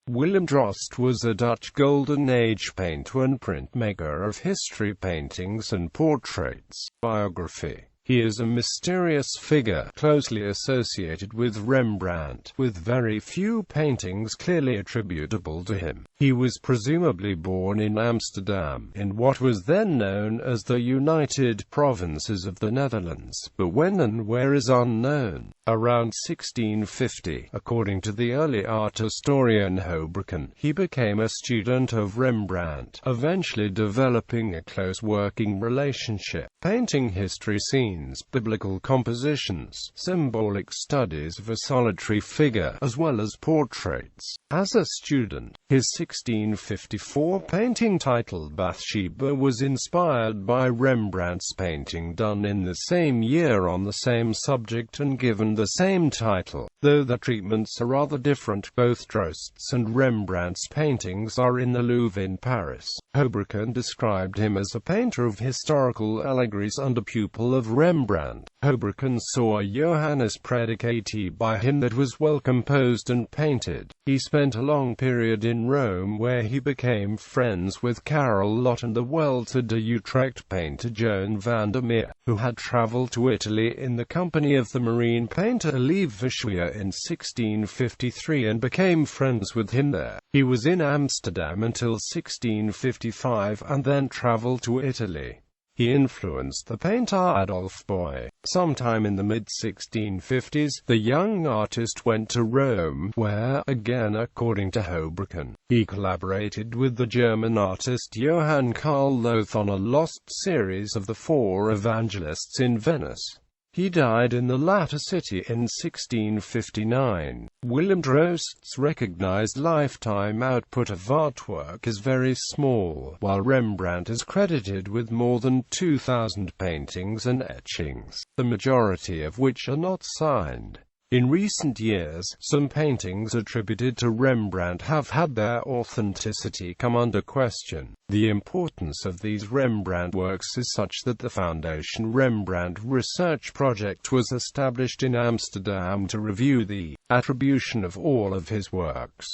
Willem Drost was a Dutch Golden Age painter and printmaker of history paintings and portraits. Biography. He is a mysterious figure, closely associated with Rembrandt, with very few paintings clearly attributable to him. He was presumably born in Amsterdam, in what was then known as the United Provinces of the Netherlands, but when and where is unknown. Around 1650, according to the early art historian Houbraken, he became a student of Rembrandt, eventually developing a close working relationship, painting history scenes, biblical compositions, symbolic studies of a solitary figure, as well as portraits. As a student, his 1654 painting titled Bathsheba was inspired by Rembrandt's painting done in the same year on the same subject and given the same title. Though the treatments are rather different, both Drost's and Rembrandt's paintings are in the Louvre in Paris. Houbraken described him as a painter of historical allegories and a pupil of Rembrandt. Houbraken saw a Johannes Predicati by him that was well composed and painted. He spent a long period in Rome where he became friends with Karel Lot and the well-to-do Utrecht painter Joan van der Meer, who had travelled to Italy in the company of the marine painter Elie Vischouwer in 1653 and became friends with him there. He was in Amsterdam until 1655 and then travelled to Italy. He influenced the painter Adolphe Boy. Sometime in the mid-1650s, the young artist went to Rome, where, again according to Houbraken, he collaborated with the German artist Johann Carl Loth on a lost series of the Four Evangelists in Venice. He died in the latter city in 1659. Willem Drost's recognized lifetime output of artwork is very small, while Rembrandt is credited with more than 2,000 paintings and etchings, the majority of which are not signed. In recent years, some paintings attributed to Rembrandt have had their authenticity come under question. The importance of these Rembrandt works is such that the Foundation Rembrandt Research Project was established in Amsterdam to review the attribution of all of his works.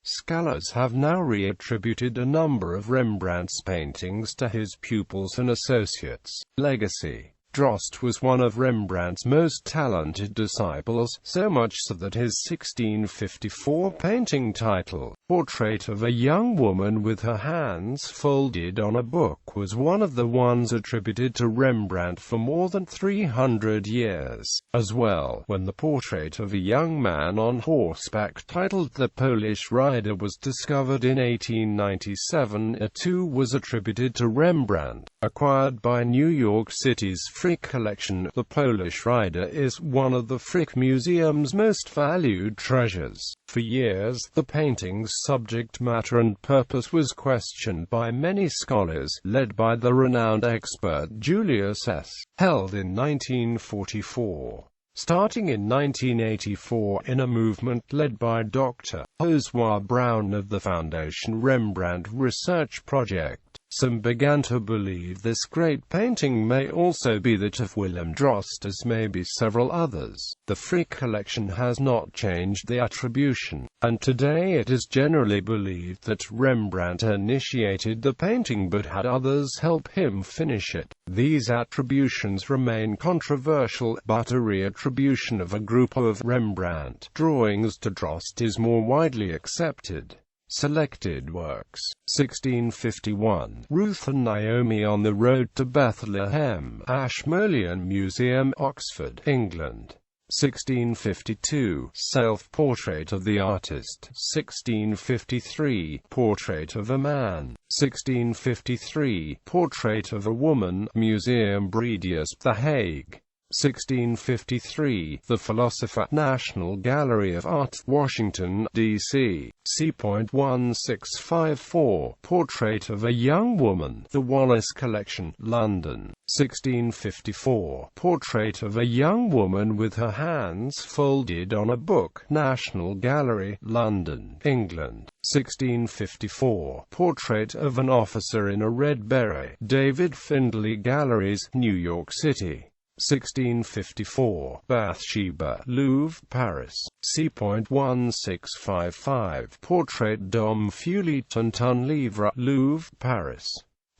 Scholars have now reattributed a number of Rembrandt's paintings to his pupils and associates. Legacy. Drost was one of Rembrandt's most talented disciples, so much so that his 1654 painting title, Portrait of a Young Woman with Her Hands Folded on a Book, was one of the ones attributed to Rembrandt for more than 300 years. As well, when the portrait of a young man on horseback titled The Polish Rider was discovered in 1897, it too was attributed to Rembrandt. Acquired by New York City's Frick collection, The Polish Rider is one of the Frick Museum's most valued treasures. For years, the painting's subject matter and purpose was questioned by many scholars, led by the renowned expert Julius S. Held in 1944. Starting in 1984, in a movement led by Dr. Josua Brown of the Foundation Rembrandt Research Project, some began to believe this great painting may also be that of Willem Drost, as may be several others. The Frick collection has not changed the attribution, and today it is generally believed that Rembrandt initiated the painting but had others help him finish it. These attributions remain controversial, but a reattribution of a group of Rembrandt drawings to Drost is more widely accepted. Selected works. 1651, Ruth and Naomi on the Road to Bethlehem, Ashmolean Museum, Oxford, England. 1652, Self-Portrait of the Artist. 1653, Portrait of a Man. 1653, Portrait of a Woman, Museum Bredius, The Hague. 1653, The Philosopher, National Gallery of Art, Washington, D.C. C.1654, Portrait of a Young Woman, The Wallace Collection, London. 1654, Portrait of a Young Woman with Her Hands Folded on a Book, National Gallery, London, England. 1654, Portrait of an Officer in a Red Beret, David Findlay Galleries, New York City. 1654, Bathsheba, Louvre, Paris, c.1655, Portrait d'homme feuilleton un livre, Louvre, Paris.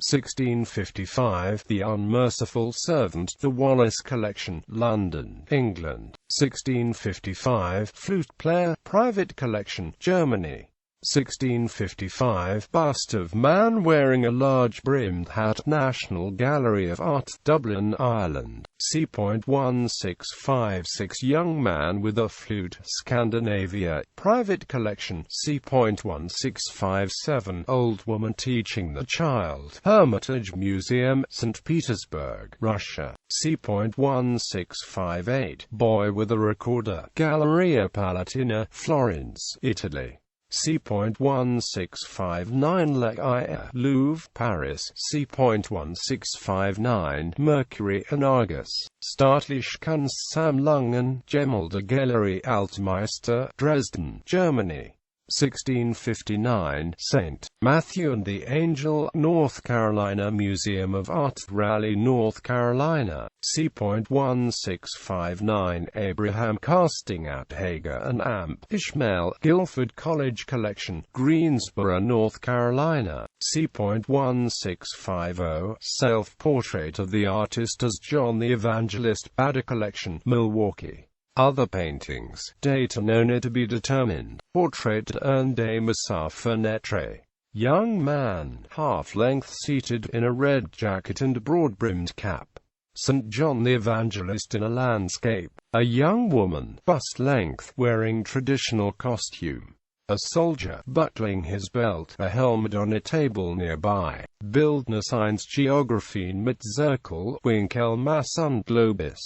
1655, The Unmerciful Servant, The Wallace Collection, London, England. 1655, Flute Player, Private Collection, Germany. 1655, Bust of man wearing a large-brimmed hat, National Gallery of Art, Dublin, Ireland. c.1656, Young man with a flute, Scandinavia, Private Collection. c.1657, Old woman teaching the child, Hermitage Museum, St. Petersburg, Russia. c.1658, Boy with a recorder, Galleria Palatina, Florence, Italy. c.1659, Le Louvre, Paris. c.1659, Mercury and Argus, Staatliche Kunstsammlungen, Gemälde Galerie Altmeister, Dresden, Germany. 1659, St. Matthew and the Angel, North Carolina Museum of Art, Raleigh, North Carolina. c.1659, Abraham casting at Hagar and Amp, Ishmael, Guilford College Collection, Greensboro, North Carolina. c.1650, Self-Portrait of the Artist as John the Evangelist, Bader Collection, Milwaukee. Other paintings, date unknown to be determined. Portrait d'un de Massa Fenêtre. Young man, half-length, seated in a red jacket and broad-brimmed cap. St. John the Evangelist in a landscape. A young woman, bust-length, wearing traditional costume. A soldier, buckling his belt, a helmet on a table nearby. Bildner Science Geographie mit Zirkel, Winkel Mass und Globus.